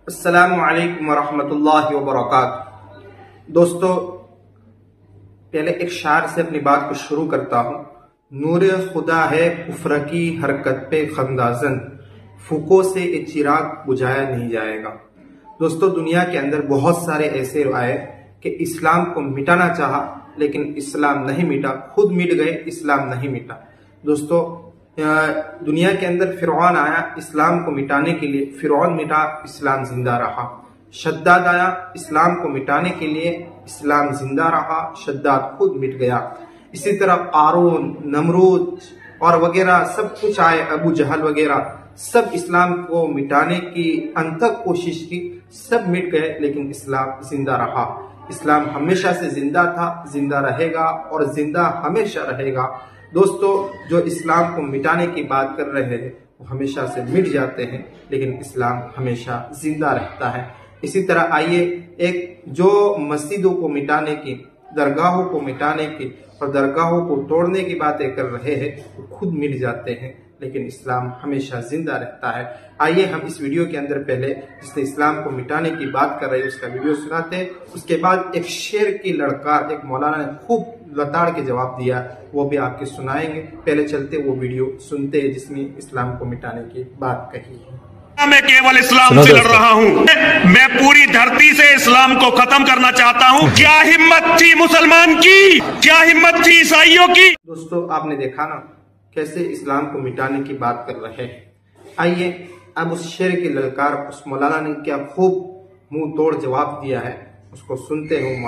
अस्सलामु अलैकुम वरहमतुल्लाहि वबरकातुहू। दोस्तों, पहले एक शार से अपनी बात को शुरू करता हूँ। नूरे खुदा है कुफ्र की हरकत पे खंदाजन, फूकों से ये चिराग बुझाया नहीं जाएगा। दोस्तों, दुनिया के अंदर बहुत सारे ऐसे आए कि इस्लाम को मिटाना चाहा लेकिन इस्लाम नहीं मिटा, खुद मिट गए, इस्लाम नहीं मिटा। दोस्तों, दुनिया के अंदर फिरौन आया इस्लाम को मिटाने के लिए, फिरौन मिटा, इस्लाम जिंदा रहा। शद्दाद आया इस्लाम को मिटाने के लिए, इस्लाम जिंदा रहा, शद्दाद खुद मिट गया। इसी तरह कारून, नमरूद और वगैरह सब कुछ आए, अबू जहल वगैरह, सब इस्लाम को मिटाने की अनथक कोशिश की, सब मिट गए लेकिन इस्लाम जिंदा रहा। इस्लाम हमेशा से जिंदा था, जिंदा रहेगा और जिंदा हमेशा रहेगा। दोस्तों, जो इस्लाम को मिटाने की बात कर रहे हैं वो हमेशा से मिट जाते हैं लेकिन इस्लाम हमेशा जिंदा रहता है। इसी तरह आइए, एक जो मस्जिदों को मिटाने की, दरगाहों को मिटाने की और दरगाहों को तोड़ने की बातें कर रहे हैं वो खुद मिट जाते हैं लेकिन इस्लाम हमेशा जिंदा रहता है। आइए हम इस वीडियो के अंदर पहले जिसने इस्लाम को मिटाने की बात कर रहे हैं उसका वीडियो सुनाते हैं। उसके बाद एक शेर की लड़कार एक मौलाना ने खूब लताड़ के जवाब दिया, वो भी आपके सुनाएंगे। पहले चलते वो वीडियो सुनते हैं जिसमें इस्लाम को मिटाने की बात कही है। मैं केवल इस्लाम से लड़ रहा हूँ, मैं पूरी धरती से इस्लाम को खत्म करना चाहता हूँ। क्या हिम्मत थी मुसलमान की, क्या हिम्मत थी ईसाइयों की। दोस्तों, आपने देखा ना कैसे इस्लाम को मिटाने की बात कर रहे हैं। आइए अब उस शेर की ललकार, उस मौलाना ने क्या खूब मुंह तोड़ जवाब दिया है उसको सुनते हैं।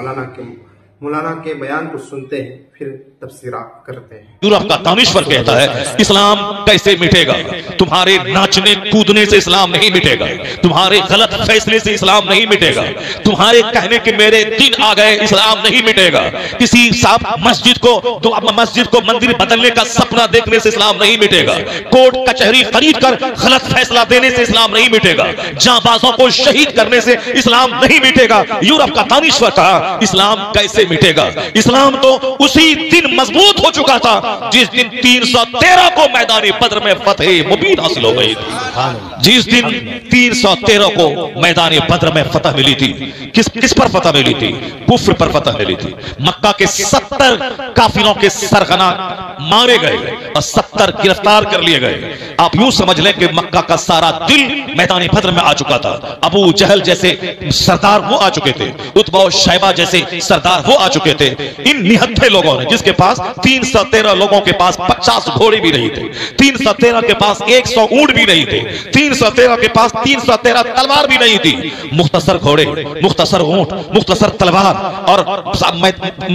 मौलाना के बयान को सुनते हैं, फिर तफसीरा करते हैं। यूरोप का दानिश्वर कहता है इस्लाम कैसे मिटेगा। तुम्हारे नाचने कूदने से इस्लाम नहीं मिटेगा, तुम्हारे गलत फैसले से इस्लाम नहीं मिटेगा, तुम्हारे कहने के मेरे दिन आ गए इस्लाम नहीं मिटेगा, किसी साहब मस्जिद को मंदिर बदलने का सपना देखने से इस्लाम नहीं मिटेगा, कोर्ट कचहरी खरीद कर गलत फैसला देने से इस्लाम नहीं मिटेगा, जांबाजों को शहीद करने से इस्लाम नहीं मिटेगा। यूरोप का दानिश्वर कहा इस्लाम कैसे मिटेगा। इस्लाम तो उसी दिन मजबूत हो चुका था जिस दिन 313 को मैदानी बद्र में फतह मुबीन हासिल हो गई थी। जिस दिन 313 को मैदानी बद्र में फतह मिली थी, किस पर फतह मिली थी? कुफ्र पर फतह मिली थी। मक्का के 70 काफिरों के सरगना मारे गए और 70 गिरफ्तार कर लिए गए। आप यूं समझ लें कि मक्का का सारा दिल मैदानी बद्र में आ चुका था। अबू जहल जैसे सरदार वो आ चुके थे, उतबा और शैबा जैसे सरदार वो आ चुके थे। इन निहत्थे लोगों ने, जिसके पास 313 लोगों के पास 50 घोड़े भी नहीं थे, 313 के पास 100 ऊंट भी नहीं थे, 313 के पास 313 तलवार भी नहीं थी। मुख्तसर घोड़े, मुख्तसर ऊंट, मुख्तसर तलवार और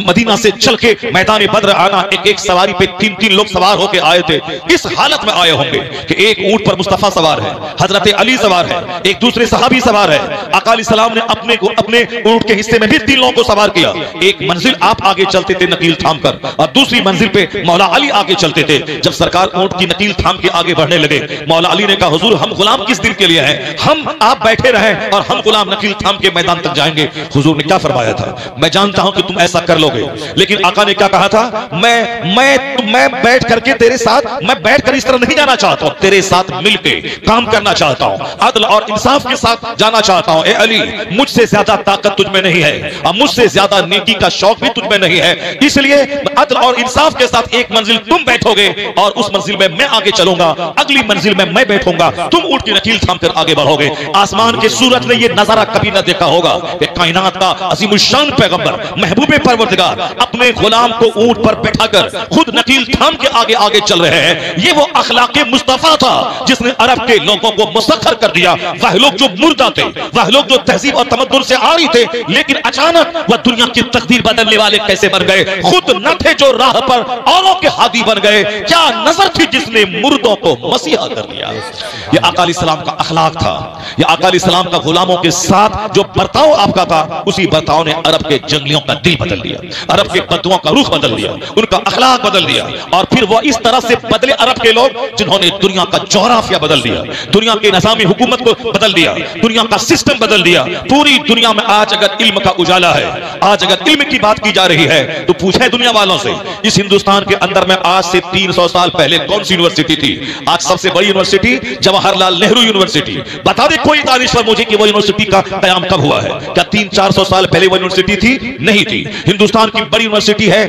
मदीना से चल के मैदानी बद्र आना, एक सवारी पे 3-3 लोग सवार होकर आए थे। इस हालत में आए होंगे कि एक ऊंट पर मुस्तफा सवार है, हजरत अली सवार है, एक दूसरे सहाबी सवार है। आका अलैहिस्सलाम ने अपने ऊंट के हिस्से में भी 3 लोगों को सवार किया। एक मंजिल आप आगे चलते थे नकील थाम कर और दूसरी मंजिल पे मौला अली आगे चलते थे। जब सरकार ऊंट की नकील थाम के आगे बढ़ने लगे, मौला अली ने कहा हुजूर हम गुलाम किस दिन के लिए हैं, हम आप बैठे रहें और हम गुलाम नकील थाम के मैदान तक जाएंगे। हुजूर ने क्या फरमाया था? मैं जानता हूं कि तुम ऐसा कर लोगे, लेकिन आका ने क्या कहा था? मैं बैठ करके तेरे साथ, मैं बैठ कर इस तरह नहीं जाना चाहता हूं, तेरे साथ मिलके काम करना चाहता हूं, अदल और इंसाफ के साथ जाना चाहता हूं। ए अली, मुझसे ज्यादा ताकत तुझ में नहीं है और मुझसे ज्यादा नेकी का शौक भी तुझ में नहीं है, इसलिए अदल और इंसाफ के साथ एक मंजिल तुम बैठोगे और उस मंजिल में मैं आगे चलूंगा, अगली मंजिल में मैं बैठूंगा, तुम ऊंट की नकील थाम कर आगे बढ़ोगे। आसमान के सूरज ने यह नजारा कभी न देखा होगा कि कायनात का अज़ीमुश्शान पैगंबर महबूबे परवरदिगार अपने गुलाम को ऊंट पर बैठाकर खुद नकील थाम के आगे आगे चल रहे हैं। ये वो अखलाके मुस्तफा था जिसने अरब के लोगों को मुसख्खर कर दिया। वह लोग जो मुर्दा थे, वह लोग जो तहजीब और तमद्दुन से आ रही थे, लेकिन अचानक वह दुनिया की तकदीर बदलने वाले कैसे बन गए? खुद न थे जो राह पर औरों के हादी बन गए। क्या नजर थी जिसने मुर्दों को मसीहा कर दिया? ये आका अलैहिस्सलाम का अखलाक था। ये आका अलैहिस्सलाम का गुलामों के साथ जो बर्ताव आपका था, उसी बर्ताव ने अरब के जंगलियों का दिल बदल दिया, अरब के बद्दुओं का रुख बदल दिया, उनका अखलाक बदल दिया। और फिर वो इस तरह से बदले अरब के लोग जिन्होंने दुनिया का जोग्राफिया बदल दिया, दुनिया के निज़ामी हुकूमत को बदल दिया, दुनिया का सिस्टम बदल दिया। पूरी दुनिया में आज अगर इल्म का उजाला है, आज अगर इल्म की बात की जा रही है तो पूछे दुनिया वालों मुसलमानों से, इस हिंदुस्तान के अंदर में आज से 300 साल पहले कौन सी यूनिवर्सिटी थी? आज सबसे बड़ी यूनिवर्सिटी जवाहरलाल नेहरू यूनिवर्सिटी। बता दे कोई दानिश्वर मुझे कि वो यूनिवर्सिटी का कयाम कब हुआ है? क्या 300-400 साल पहले वो यूनिवर्सिटी थी? नहीं थी। हिंदुस्तान की बड़ी यूनिवर्सिटी है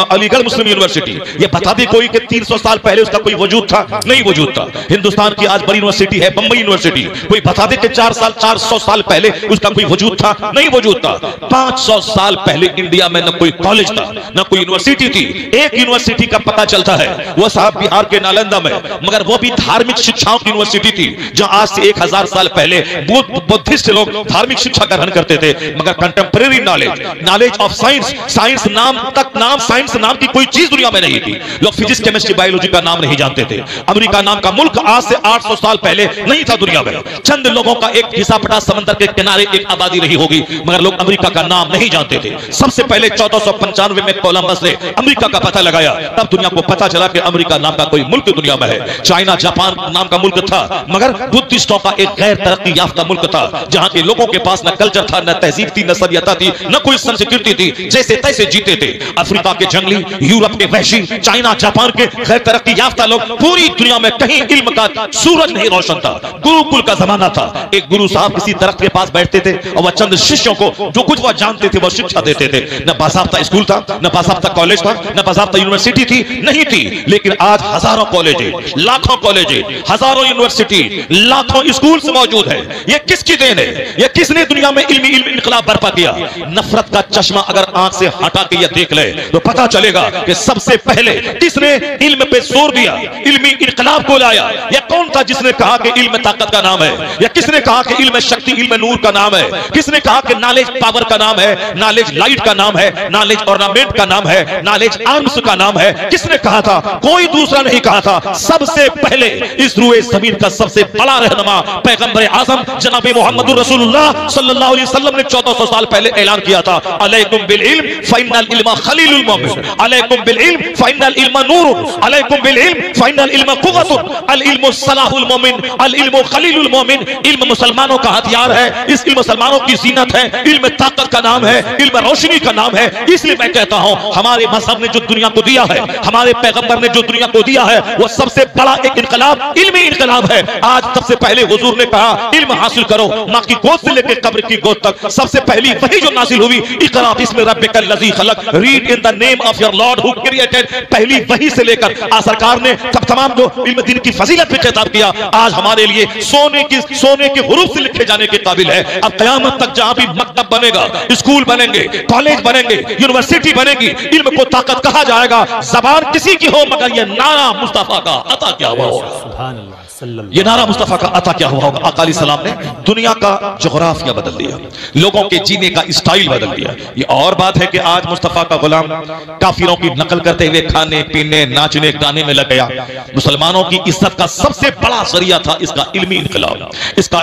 अलीगढ़ मुस्लिम यूनिवर्सिटी। ये बता दे कोई कि 300 साल पहले उसका कोई वजूद था? नहीं वजूद था। हिंदुस्तान की आज बड़ी यूनिवर्सिटी है बंबई यूनिवर्सिटी। कोई बता दे कि 400 साल पहले उसका कोई वजूद था? नहीं वजूद था। 500 साल पहले इंडिया में न कोई कॉलेज था न कोई यूनिवर्सिटी थी। एक यूनिवर्सिटी का पता चलता है, वो साहब बिहार के नालंदा में, मगर वो भी धार्मिक शिक्षाओं की यूनिवर्सिटी थी, जहां आज से 1000 साल पहले बुद्धिस्ट लोग धार्मिक शिक्षा ग्रहण करते थे। मगर कंटेम्परेरी नॉलेज ऑफ साइंस नाम साइंस नाम की कोई चीज दुनिया में नहीं थी। लोग फिजिक्स, केमिस्ट्री, बायोलॉजी का नाम नहीं जानते थे। अमेरिका नाम का मुल्क आज से 800 साल पहले नहीं था दुनिया में। चंद लोगों का एक हिस्सा पटा समंदर के किनारे एक आबादी रही होगी, मगर लोग अमेरिका का नाम नहीं जानते थे। सबसे पहले 1495 में कोलंबस ने अमेरिका का पता लगाया, तब दुनिया को पता चला कि अमेरिका नाम का कोई मुल्क दुनिया में है। चाइना, जापान नाम का मुल्क था, मगर बुद्धिस्टों का एक गैर तरक्की याफ्ता मुल्क था, जहां के लोगों के पास न कल्चर था, न तहजीब थी, न सभ्यता थी, न कोई संस्कृति थी, जैसे तैसे जीते थे। अफ्रीका के जंगली, यूरोप के वहशी, चाइना, जापान के गैर तरक्की याफ्ता लोग, पूरी दुनिया में कहीं इल्म का सूरज नहीं रोशन था। गुरुकुल का जमाना था। एक गुरु साहब किसी दरख्त के पास बैठते थे और वह चंद शिष्यों को जो कुछ वह जानते थे वो शिक्षा देते थे। न बासाफ्ता स्कूल था, न बासाफ्ता कॉलेज था, न बासाफ्ता यूनिवर्सिटी थी, नहीं थी। लेकिन आज हजारों कॉलेज, लाखों कॉलेज, हजारों यूनिवर्सिटी, लाखों स्कूल मौजूद है। ये किसकी देन है? ये किसने दुनिया में इल्मी इनकलाब बर्पा किया? नफरत का चश्मा अगर आंख से हटा के ये देख ले तो पता चलेगा कि सबसे पहले किसने इल्म पे जोर दिया, इल्मी इनकलाब को लाया। यह कौन था जिसने कहा कि इल्म ताकत का नाम है? या किसने कहा कि इल्म शक्ति, इल्म नूर का नाम है? किसने कहा कि नॉलेज पावर का नाम है, नॉलेज लाइट का नाम है, नॉलेज ऑर्नामेंट का नाम है, नॉलेज आर्म्स का नाम है? किसने कहा था? कोई दूसरा नहीं कहा था। सबसे पहले इस रूए जमीन का सबसे बड़ा रहनुमा पैगंबर आजम जनाब मोहम्मद रसूलुल्लाह सल्लल्लाहु अलैहि वसल्लम ने 1400 साल पहले ऐलान किया था, अलैकुम बिल इल्म फइन्नल इल्म खलीलुल मोमिन, अलैकुम बिल इल्म फइन्नल इल्म नूर, अलैकुम बिल इल्म फइन्नल इल्म कुव्वतुन, अल इल्मु सलाहुल मोमिन, अल इल्मु खलीलुल मोमिन। इल्म मुसलमानों का हथियार है, इस इल्म मुसलमानों की जीनत है, इल्म ताकत का नाम है, इल्म रोशनी का नाम है। इसलिए मैं कहता हूं हमारे मजहब ने जो दुनिया को दिया है, हमारे पैगंबर ने जो दुनिया को दिया है, वो सबसे बड़ा एक इनकलाब इल्मी इनकलाब है। आज सबसे पहले हुजूर ने कहा इल्म हासिल करो, मां की गोद से लेकर कब्र की गोद तक सबसे पहली वही जो नाजिल हुई, इकरा बिस्मि रब्बिकल लज़ी खलक, read in the name of your Lord who created. पहली वही से लेकर आज सरकार ने तमाम जो इल्म दिन की फजीलत पे खिताब किया, आज हमारे लिए सोने के हुरूफ से लिखे जाने के काबिल है। अब क़यामत तक जहां भी मकतब बनेगा, स्कूल बनेंगे, कॉलेज बनेंगे, यूनिवर्सिटी बनेगी, इल्म को ताकत कहा जाएगा। जबान किसी की हो मगर ये नारा मुस्तफा का अता क्या हुआ होगा, ये नारा मुस्तफा का अता क्या हुआ होगा। आका अलैहिस्सलाम ने दुनिया का जोग्राफिया बदल दिया, लोगों के जीने का स्टाइल बदल दिया। ये और बात है कि आज मुस्तफा का गुलाम काफिरों की नकल करते हुए खाने पीने नाचने गाने में लग गया। मुसलमानों की इज्जत का सबसे बड़ा जरिया था इसका इल्मी इनकलाब, इसका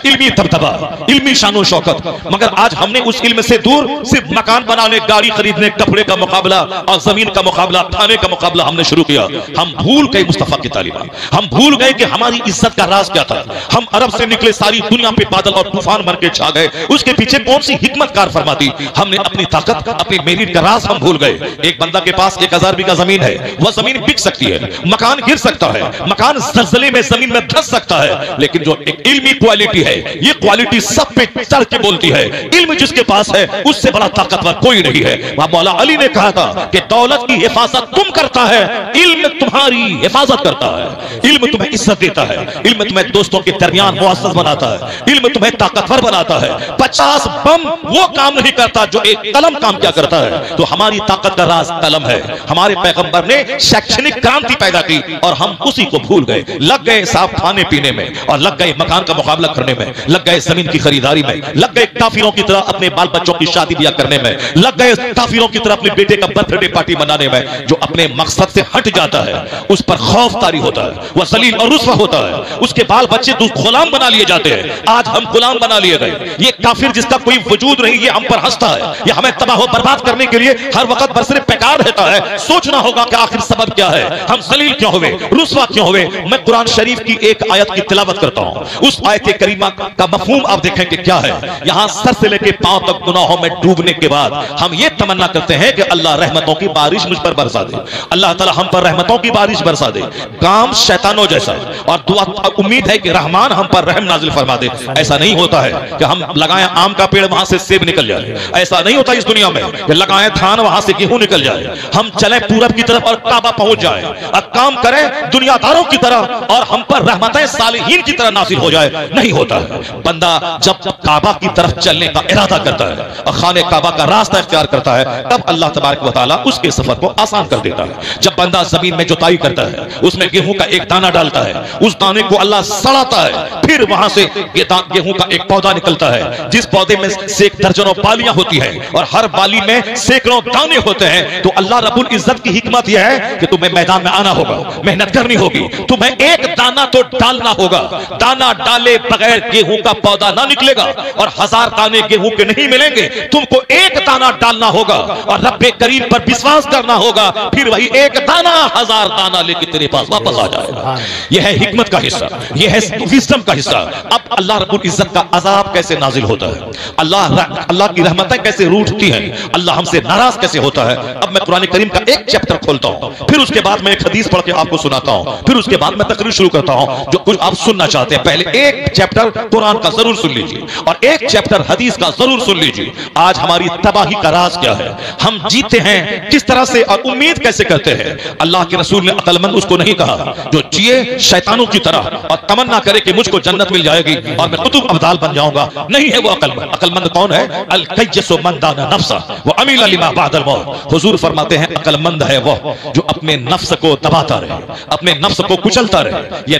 इल्मी दबदबा, इल्मी शानो शौकत। मगर आज हमने उस इल्म से दूर सिर्फ मकान बनाने, गाड़ी खरीदने, कपड़े का मुकाबला और जमीन का मुकाबला, खाने का मुकाबला हमने शुरू किया। हम भूल गए मुस्तफा की तालीमात, हम भूल गए कि हमारी इज्जत का राज क्या था। हम अरब से निकले, सारी दुनिया पे बादल और तूफान बन के छा गए, उसके पीछे कौन सी हिकमत कार फरमाती। हमने अपनी ताकत, अपनी मेरिट का राज हम भूल गए। एक बंदा के पास 1000 बीघा जमीन है, वह जमीन बिक सकती है, मकान गिर सकता है, मकान जलजले में जमीन में धंस सकता है, लेकिन जो एक इल्मी क्वालिटी है, ये क्वालिटी सब पे चढ़ के बोलती है। इल्म जिसके पास है उससे बड़ा ताकतवर कोई नहीं है। वहां मौला अली ने कहा था कि दौलत की हिफाजत तुम करता है, इल्म तुम्हारी हिफाजत करता है। इल्म तुम्हें इज्जत देता है, इल्म तुम्हें दोस्तों के दरमियान मुअज़्ज़ज़ बनाता है, इल्म तुम्हें ताकतवर बनाता है। 50 बम वो काम नहीं करता जो एक कलम काम क्या करता है। तो हमारी ताकत का राज कलम है। हमारे पैगंबर ने शैक्षणिक क्रांति पैदा की और हम उसी को भूल गए। लग गए साफ खाने पीने में और लग गए मकान का मुकाबला करने में, लग गए जमीन की खरीदारी में, लग गए काफिरों की तरह अपने बाल बच्चों की शादी ब्याह करने में, लग गए काफिरों की तरह अपने बेटे का बर्थडे पार्टी मनाने में। जो अपने मकसद से हट जाता है उस पर खौफ तारी होता है, वह जलील और रुस्वा होता है, उसके बाल बच्चे गुलाम बना लिए जाते हैं। आज हम गुलाम बना लिए गए। ये काफिर जिसका कोई वजूद नहीं, ये हम पर हंसता है, ये हमें तबाह बर्बाद करने के लिए हर वक्त बरसरे बेकार रहता है। सोचना होगा कि आखिर सबब क्या है, हम जलील क्यों हुए, रुस्वा क्यों हुए। मैं कुरान शरीफ की एक आयत की तिलावत करता हूं, उस आयत करीमा का मफहूम आप देखें कि क्या है। यहां सर से लेकर पांव तक गुनाहों में डूबने के बाद हम ये तमन्ना करते हैं कि अल्लाह रहमतों की बारिश मुझ पर बरसा दे, अल्लाह ताला हम पर रहमतों की बारिश बरसा दे। काम शैतानों जैसा, और दुआ उम्मीद है कि रहमान हम पर रहम नाजिल फरमा दे। ऐसा नहीं होता है कि हम लगाएं आम का पेड़ वहां से सेब निकल जाए, ऐसा नहीं होता इस दुनिया में कि लगाएं धान वहां से गेहूं निकल जाए। हम चले पूरब की तरफ और काबा पहुंच जाए, अब काम करें दुनियादारों की तरह और हम पर रहमतें सालिहीन की तरह नाजिल हो जाए, नहीं होता है। बंदा जब काबा की तरफ चलने का इरादा करता है और खाने काबा का रास्ता इख्तियार करता है, तब अल्लाह तबारक व तआला उसके सफर को आसान कर देता है। जब बंदा जमीन में जुताई करता है, उसमें गेहूं का एक दाना डालता है, उस दाने को अल्लाह सड़ाता है, फिर वहां से गेहूं का एक पौधा निकलता है, जिस पौधे में से दर्जनों बालियां होती हैं और हर बाली में सैकड़ों दाने होते हैं। तो अल्लाह रब्बुल इज्जत की हिकमत यह है कि तुम्हें मैदान में आना होगा, मेहनत करनी होगी, तुम्हें एक दाना तो डालना होगा। दाना डाले बगैर गेहूं का पौधा ना निकलेगा और 1000 दाने गेहूं के नहीं मिलेंगे, तुमको एक दाना डालना होगा और रब्बे करीम पर विश्वास करना होगा, फिर वही एक दाना 1000 दाना लेके तेरे पास वापस आ जाएगा। यह है हिकमत का हिस्सा, यह है विज़डम का हिस्सा। अब अल्लाह रब्बुल इज्जत का अजाब कैसे नाजिल होता है, अल्लाह की रहमतें कैसे रूठती हैं, अल्लाह हमसे नाराज कैसे होता है। अब मैं कुरान करीम का एक चैप्टर खोलता हूं, फिर उसके बाद मैं एक हदीस पढ़ के आपको सुनाता हूं, फिर उसके बाद मैं तकरीर शुरू करता हूं जो कुछ आप सुनना चाहते हैं। पहले एक चैप्टर कुरान का जरूर सुन लीजिए और एक चैप्टर हदीस का जरूर सुन लीजिए। आज हमारी तबाही का राज क्या है, हम जीते हैं किस तरह से और उम्मीद कैसे करते हैं। अल्लाह के रसूल ने अक्लमंद उसको नहीं कहा जो जिए शैतानों की तरह और तमन्ना करे कि मुझको जन्नत मिल जाएगी और मैं कुतुब अब्दाल बन जाऊंगा, नहीं है वो अक्लमंद। अक्लमंद कौन है? अल कय्यसु मन दाना नफ्सा व अमिल लिमा बअदल मौत। हुजूर फरमाते हैं अक्लमंद है वो जो अपने नफ्स को दबाता रहे, अपने नफ्स को कुचलता रहे। ये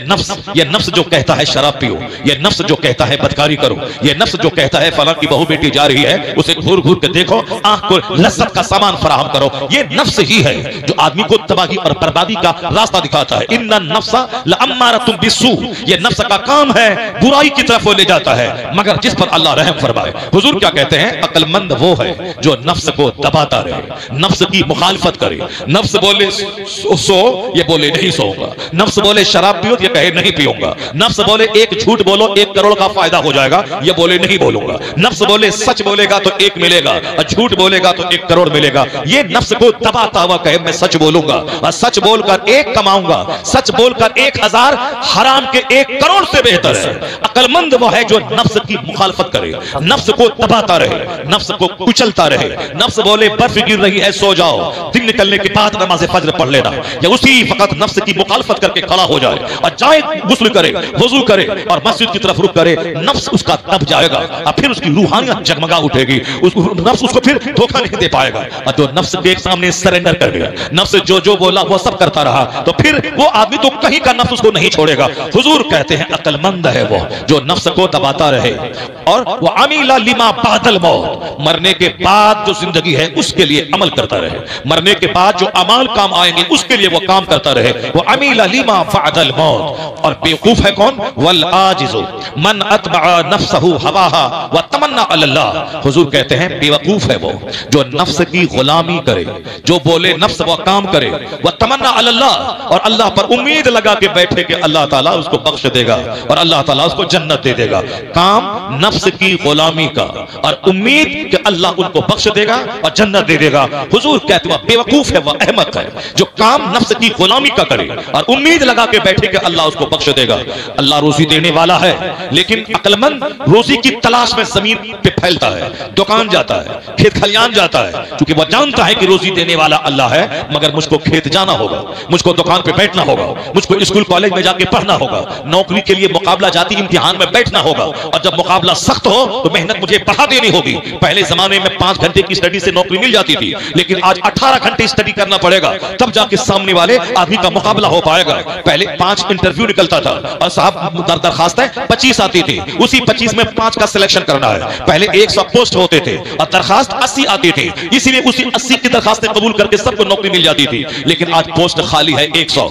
नफ्स जो कहता है शराब पियो, ये नफ्स जो कहता है बदकारी करो, ये नफ्स जो कहता है फलां की बहू बेटी जा रही है उसे घूर घूर के देखो, आंख को लज्जत का सामान फराहम करो, ये नफ्स ही है जो आदमी को तबाही और बर्बादी का रास्ता दिखाता है। इन्ना नफ्सा लअम्मारतुम बिस्सू, ये नफ्स का काम है बुराई की तरफ वो ले जाता है, मगर जिस पर अल्लाह रहम फरमाए। हुजूर क्या कहते हैं? अक्लमंद वो है जो नफ्स को दबाता रहे, नफ्स की मुखालफत करे। नफ्स बोले सो, ये बोले नहीं सोऊंगा। नफ्स बोले शराब पियो, ये कहे नहीं पीऊंगा। नफ्स बोले एक झूठ बोलो 1 करोड़ का फायदा हो जाएगा, ये बोले नहीं बोलूंगा। नफ्स बोले सच बोलेगा तो 1 मिलेगा और झूठ बोलेगा तो 1 करोड़ मिलेगा। ये नफ्स को दबाता हुआ कहे मैं सच बोलूंगा और सच बोलकर 1 कमाऊंगा, सच बोलकर 1000 हराम के 1 करोड़ से बेहतर है। अक्लमंद वो है जो नफ्स की मुखालफत करे, नफ्स को दबाता रहे, नफ्स को कुचलता रहे। नफ्स बोले बर्फ गिर रही है सो जाओ, दिन निकलने के बाद नमाज फज्र पढ़ लेना, या उसी वक्त नफ्स की मुखालफत करके खड़ा हो जाए और जाए गुस्ल करे, वजू करे और मस्जिद की तरफ रुख करे, नफ्स उसका दब जाएगा और फिर उसकी रूहानियत जगमगा उठेगी। नफ्स उसको फिर धोखा नहीं दे पाएगा। और जो नफ्स के सामने सरेंडर कर गया, नफ्स जो बोला वो सब करता रहा, तो फिर वो आदमी तो कहीं का नफ्स उसको नहीं छोड़ेगा। हुजूर कहते हैं अक्लमंद है वो जो नफ्स को दबाता रहे और वो अमीला लिमा बादल मौत, मरने के बाद जो जिंदगी है उसके लिए अमल करता रहे, मरने के बाद जो अमाल काम आएंगे उसके लिए वो काम करता रहे। वो अमीला लिमा बादल मौत। और बेवकूफ है कौन? वल आजिज़ु मन अतबअ नफ्सहु हवाहा व तमन्ना अल्लाह। हुजूर कहते हैं बेवकूफ है वो जो नफ्स की गुलामी करे, जो बोले नफ्स वो काम करे, वह तमन्ना अल्लाह, और अल्लाह पर उम्मीद लगा के बैठे कि अल्लाह ताला उसको बख्श देगा और अल्लाह ताला उसको जन्नत दे देगा। काम नफ्स की गुलामी का और उम्मीद कि अल्लाह उनको बख्श देगा और जन्नत दे देगा। हुजूर कहते हैं बेवकूफ है वह अहमक है जो काम नफ्स की गुलामी का करे और उम्मीद लगा के बैठे कि अल्लाह उसको बख्श देगा। अल्लाह रोजी देने वाला है, लेकिन अक्लमंद रोजी की तलाश में जमीन पे फैलता है, दुकान जाता है, खेत खलियान जाता है, क्योंकि वह जानता है कि रोजी देने वाला अल्लाह है, मगर मुझको खेत जाना होगा, मुझको दुकान पे बैठना होगा, मुझको स्कूल कॉलेज में जाके पढ़ना होगा, नौकरी के लिए मुकाबला जाती इम्तिहान में बैठना होगा, और जब मुकाबला सख्त हो तो मेहनत मुझे बढ़ा देनी होगी। पहले जमाने में 5 घंटे की स्टडी से नौकरी मिल जाती थी, लेकिन आज 18 घंटे स्टडी करना पड़ेगा, तब जाके सामने वाले आदमी का मुकाबला हो पाएगा। पहले 5 इंटरव्यू निकलता था और साहब दरखास्तें 25 आती थी, उसी 25 में 5 का सिलेक्शन करना है। पहले 100 पोस्ट होते थे और दरखास्त 80 आती थी, इसीलिए उसी 80 की दरखास्तें कबूल करके सबको नौकरी मिल जाती थी। लेकिन आज पोस्ट खाली है 100,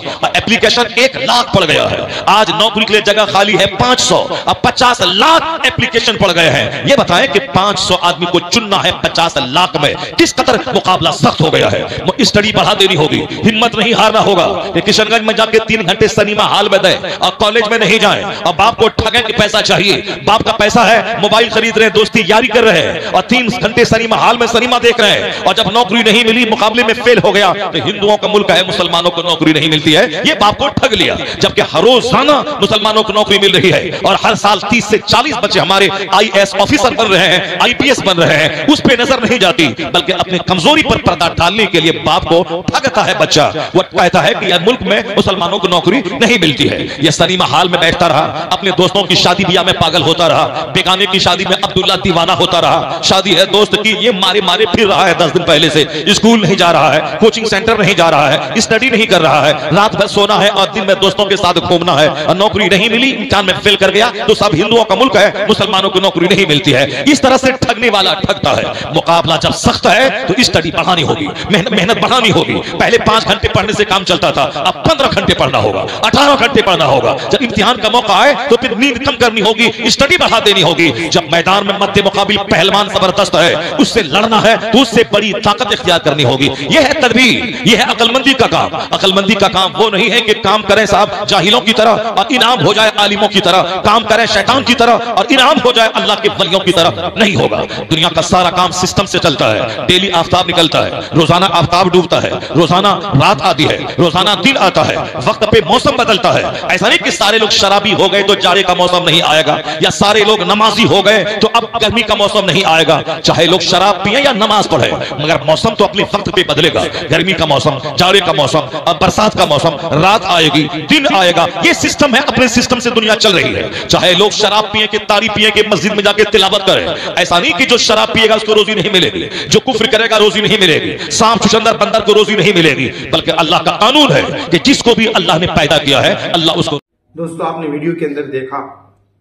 एप्लीकेशन 1 लाख पड़ गया है। आज नौकरी के लिए जगह खाली है 500, अब 50 लाख एप्लीकेशन पड़ गए हैं। ये बताएं कि 500 आदमी को चुनना है 50 लाख में, किस कदर मुकाबला सख्त हो गया है। स्टडी बढ़ा देनी होगी, हिम्मत नहीं हारना होगा। किशनगंज में जाके 3 घंटे सिनेमा हॉल में दें और कॉलेज में नहीं जाएं और बाप को ठगे कि पैसा चाहिए। बाप का पैसा है, मोबाइल खरीद रहे, दोस्ती यारी कर रहे हैं और 3 घंटे सिनेमा हॉल में सिनेमा देख रहे हैं, और जब नौकरी नहीं मिली, मुकाबले में फेल हो गया, तो हिंदुओं का मुल्क है, मुसलमानों को नौकरी नहीं मिलती है, ये बाप को ठग लिया। जबकि हर रोजाना मुसलमानों को नौकरी मिल रही है और हर साल 30 से 40 बच्चे हमारे IAS ऑफिसर बन रहे हैं, IPS बन रहे हैं, उस पर नजर नहीं जाती, बल्कि अपनी कमजोरी पर पर्दा डालने के लिए बाप को ठगता है बच्चा। वो कहता है कि मुल्क में मुसलमानों को नौकरी नहीं मिलती है। यह सिनेमा हॉल में बैठता रहा, अपने दोस्तों की शादी ब्याह में पागल होता रहा, बेगाने की शादी में अब्दुल्ला दीवाना होता रहा। शादी है दोस्त की, ये मारे मारे फिर रहा है 10 दिन पहले से, स्कूल नहीं जा रहा है, कोचिंग सेंटर नहीं जा रहा है, स्टडी नहीं कर रहा है, रात भर सोना है और दिन में दोस्तों के साथ घूमना है, और नौकरी नहीं मिली, इम्तिहान में फेल कर गया, तो सब हिंदुओं का मुल्क है, मुसलमानों को नौकरी नहीं मिलती है। इस तरह से ठगने वाला ठगता है। मुकाबला जब सख्त है तो स्टडी बढ़ानी होगी, मेहनत बढ़ानी होगी। पहले 5 घंटे पढ़ने से काम चलता था, अब 15 घंटे पढ़ना होगा, 18 घंटे पढ़ना होगा। जब इम्तिहान का मौका आए तो फिर नींद कम करनी होगी, स्टडी बढ़ा देनी होगी। जब मैदान में मध्य मुकाबिल पहलवान जबरदस्त है, उससे लड़ना है तो उससे बड़ी ताकत इख्तियार करनी होगी। यह है तदबीर, यह है अकलमंदी का काम। अकलमंदी का काम वो नहीं है कि काम करें साहब जाहिलों की तरह और इनाम हो जाए आलिमों की तरह, काम करें शैतान की तरह और इनाम हो जाए अल्लाह के वलियों की तरह, नहीं होगा। दुनिया का सारा काम सिस्टम से चलता है। डेली आफ्ताब निकलता है, रोजाना आफ्ताब डूबता है, रोजाना रात आती है, रोजाना दिन आता है, वक्त पे मौसम बदलता है। ऐसा नहीं कि सारे लोग शराबी हो गए तो जाड़े का मौसम नहीं आएगा, या सारे लोग नमाजी हो गए तो अब गर्मी का मौसम नहीं आएगा। चाहे लोग शराब पिए या नमाज पढ़े, मगर मौसम तो अपने वक्त पे बदलेगा। गर्मी का मौसम, जाड़े का मौसम, अब बरसात का मौसम, रात आएगी, दिन आएगा। ये सिस्टम है, अपने सिस्टम से दुनिया चल रही है। चाहे लोग शराब पिए के, तारी पिए के, मस्जिद में जाके तिलावत करें, ऐसा नहीं कि जो शराब पिएगा उसको रोजी नहीं मिलेगी, जो कुफ्र करेगा रोजी नहीं मिलेगी, सांप चुचंदर बंदर को रोजी नहीं मिलेगी, बल्कि अल्लाह का कानून है कि जिसको भी अल्लाह ने पैदा किया है अल्लाह उसको। दोस्तों, आपने वीडियो के अंदर देखा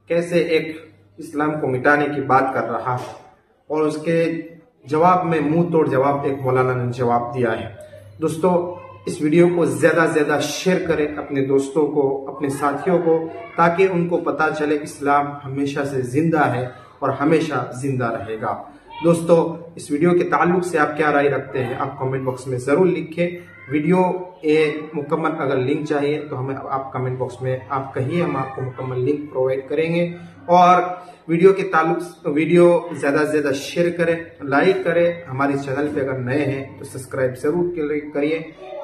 कैसे एक इस्लाम को मिटाने की बात कर रहा है और उसके जवाब में मुंह तोड़ जवाब एक मौलाना ने जवाब दिया है। दोस्तों, इस वीडियो को ज्यादा से ज्यादा शेयर करें अपने दोस्तों को, अपने साथियों को, ताकि उनको पता चले इस्लाम हमेशा से जिंदा है और हमेशा जिंदा रहेगा। दोस्तों, इस वीडियो के ताल्लुक से आप क्या राय रखते हैं आप कमेंट बॉक्स में जरूर लिखें। वीडियो मुकम्मल अगर लिंक चाहिए तो हमें आप कमेंट बॉक्स में आप कहिए, हम आपको मुकम्मल लिंक प्रोवाइड करेंगे। और वीडियो के ताल्लुक वीडियो ज्यादा से ज्यादा शेयर करें, लाइक करें। हमारे चैनल पे अगर नए हैं तो सब्सक्राइब जरूर करिए।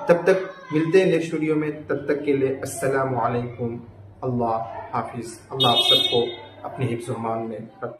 तब तक मिलते हैं नेक्स्ट वीडियो में, तब तक के लिए अस्सलामु अलैकुम, अल्लाह हाफिज। अल्लाह आप सबको अपने हिफ्ज़-ओ-अमान में रखे।